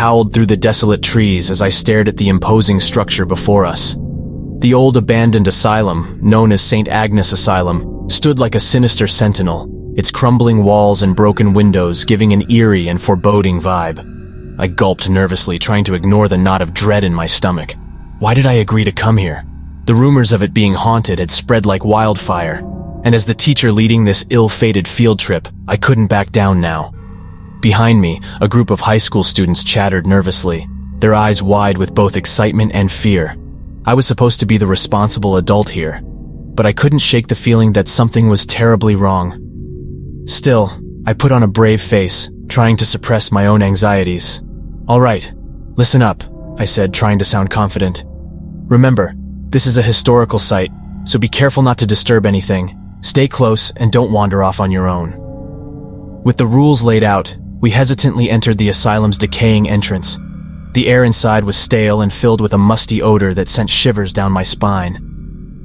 howled through the desolate trees as I stared at the imposing structure before us. The old abandoned asylum, known as St. Agnes Asylum, stood like a sinister sentinel, its crumbling walls and broken windows giving an eerie and foreboding vibe. I gulped nervously, trying to ignore the knot of dread in my stomach. Why did I agree to come here? The rumors of it being haunted had spread like wildfire, and as the teacher leading this ill-fated field trip, I couldn't back down now. Behind me, a group of high school students chattered nervously, their eyes wide with both excitement and fear. I was supposed to be the responsible adult here, but I couldn't shake the feeling that something was terribly wrong. Still, I put on a brave face, trying to suppress my own anxieties. "All right, listen up," I said, trying to sound confident. "Remember, this is a historical site, so be careful not to disturb anything. Stay close and don't wander off on your own." With the rules laid out, we hesitantly entered the asylum's decaying entrance. The air inside was stale and filled with a musty odor that sent shivers down my spine.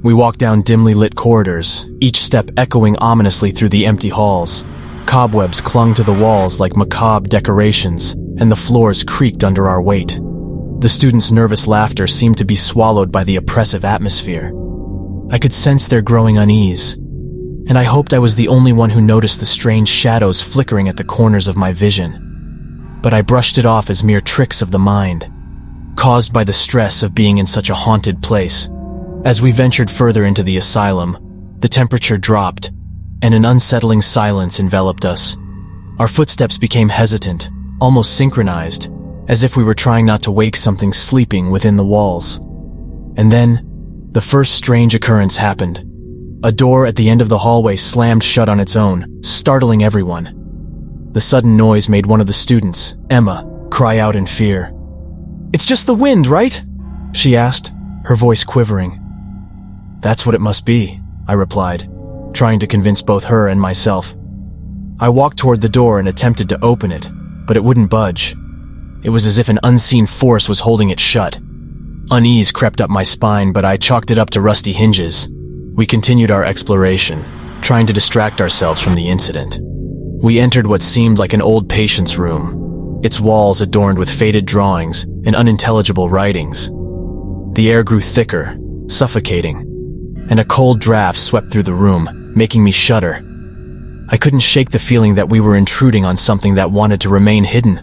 We walked down dimly lit corridors, each step echoing ominously through the empty halls. Cobwebs clung to the walls like macabre decorations, and the floors creaked under our weight. The students' nervous laughter seemed to be swallowed by the oppressive atmosphere. I could sense their growing unease, and I hoped I was the only one who noticed the strange shadows flickering at the corners of my vision. But I brushed it off as mere tricks of the mind, caused by the stress of being in such a haunted place. As we ventured further into the asylum, the temperature dropped, and an unsettling silence enveloped us. Our footsteps became hesitant, almost synchronized, as if we were trying not to wake something sleeping within the walls. And then, the first strange occurrence happened. A door at the end of the hallway slammed shut on its own, startling everyone. The sudden noise made one of the students, Emma, cry out in fear. "It's just the wind, right?" she asked, her voice quivering. "That's what it must be," I replied, trying to convince both her and myself. I walked toward the door and attempted to open it, but it wouldn't budge. It was as if an unseen force was holding it shut. Unease crept up my spine, but I chalked it up to rusty hinges. We continued our exploration, trying to distract ourselves from the incident. We entered what seemed like an old patient's room, its walls adorned with faded drawings and unintelligible writings. The air grew thicker, suffocating, and a cold draft swept through the room, making me shudder. I couldn't shake the feeling that we were intruding on something that wanted to remain hidden.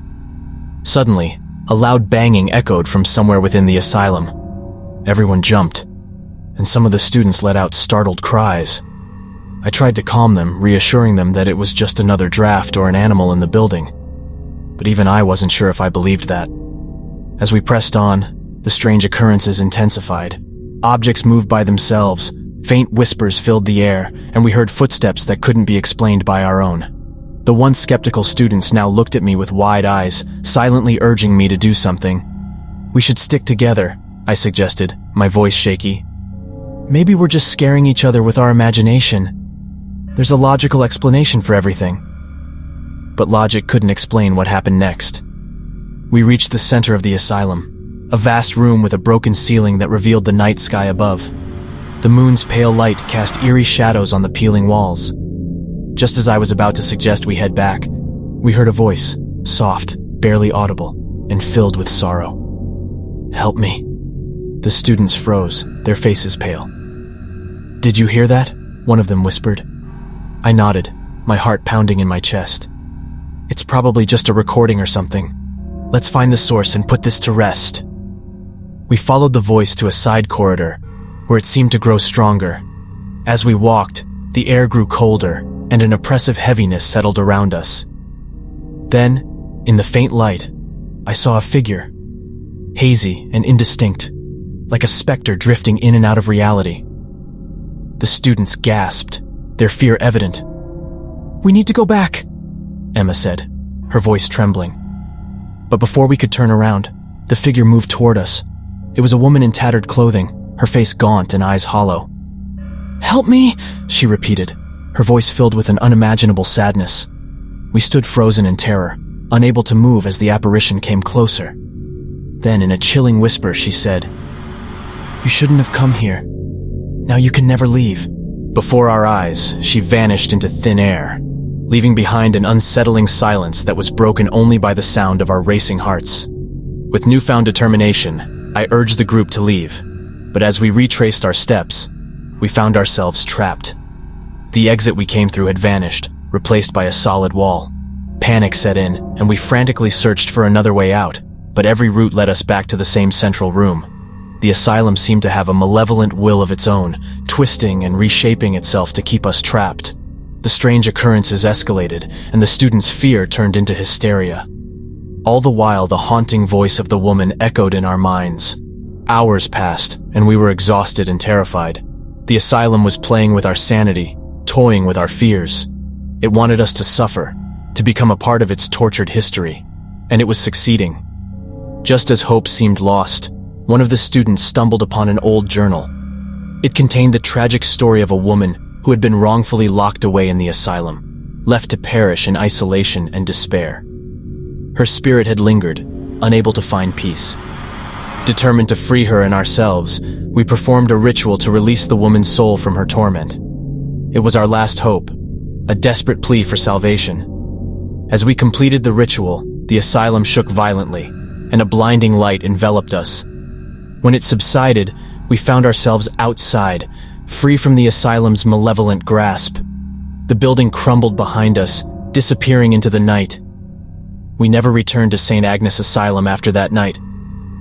Suddenly, a loud banging echoed from somewhere within the asylum. Everyone jumped, and some of the students let out startled cries. I tried to calm them, reassuring them that it was just another draft or an animal in the building. But even I wasn't sure if I believed that. As we pressed on, the strange occurrences intensified. Objects moved by themselves, faint whispers filled the air, and we heard footsteps that couldn't be explained by our own. The once skeptical students now looked at me with wide eyes, silently urging me to do something. "We should stick together," I suggested, my voice shaky. "Maybe we're just scaring each other with our imagination. There's a logical explanation for everything." But logic couldn't explain what happened next. We reached the center of the asylum, a vast room with a broken ceiling that revealed the night sky above. The moon's pale light cast eerie shadows on the peeling walls. Just as I was about to suggest we head back, we heard a voice, soft, barely audible, and filled with sorrow. "Help me." The students froze, their faces pale. "Did you hear that?" one of them whispered. I nodded, my heart pounding in my chest. "It's probably just a recording or something. Let's find the source and put this to rest." We followed the voice to a side corridor, where it seemed to grow stronger. As we walked, the air grew colder, and an oppressive heaviness settled around us. Then, in the faint light, I saw a figure, hazy and indistinct, like a specter drifting in and out of reality. The students gasped, their fear evident. "We need to go back," Emma said, her voice trembling. But before we could turn around, the figure moved toward us. It was a woman in tattered clothing, her face gaunt and eyes hollow. "Help me," she repeated, her voice filled with an unimaginable sadness. We stood frozen in terror, unable to move as the apparition came closer. Then, in a chilling whisper, she said, "You shouldn't have come here. Now you can never leave." Before our eyes, she vanished into thin air, leaving behind an unsettling silence that was broken only by the sound of our racing hearts. With newfound determination, I urged the group to leave, but as we retraced our steps, we found ourselves trapped. The exit we came through had vanished, replaced by a solid wall. Panic set in, and we frantically searched for another way out, but every route led us back to the same central room. The asylum seemed to have a malevolent will of its own, twisting and reshaping itself to keep us trapped. The strange occurrences escalated, and the students' fear turned into hysteria. All the while, the haunting voice of the woman echoed in our minds. Hours passed, and we were exhausted and terrified. The asylum was playing with our sanity, toying with our fears. It wanted us to suffer, to become a part of its tortured history, and it was succeeding. Just as hope seemed lost, one of the students stumbled upon an old journal. It contained the tragic story of a woman who had been wrongfully locked away in the asylum, left to perish in isolation and despair. Her spirit had lingered, unable to find peace. Determined to free her and ourselves, we performed a ritual to release the woman's soul from her torment. It was our last hope, a desperate plea for salvation. As we completed the ritual, the asylum shook violently, and a blinding light enveloped us. When it subsided, we found ourselves outside, free from the asylum's malevolent grasp. The building crumbled behind us, disappearing into the night. We never returned to St. Agnes Asylum after that night,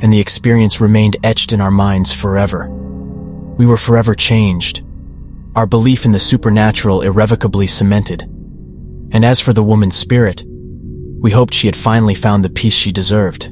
and the experience remained etched in our minds forever. We were forever changed, our belief in the supernatural irrevocably cemented. And as for the woman's spirit, we hoped she had finally found the peace she deserved.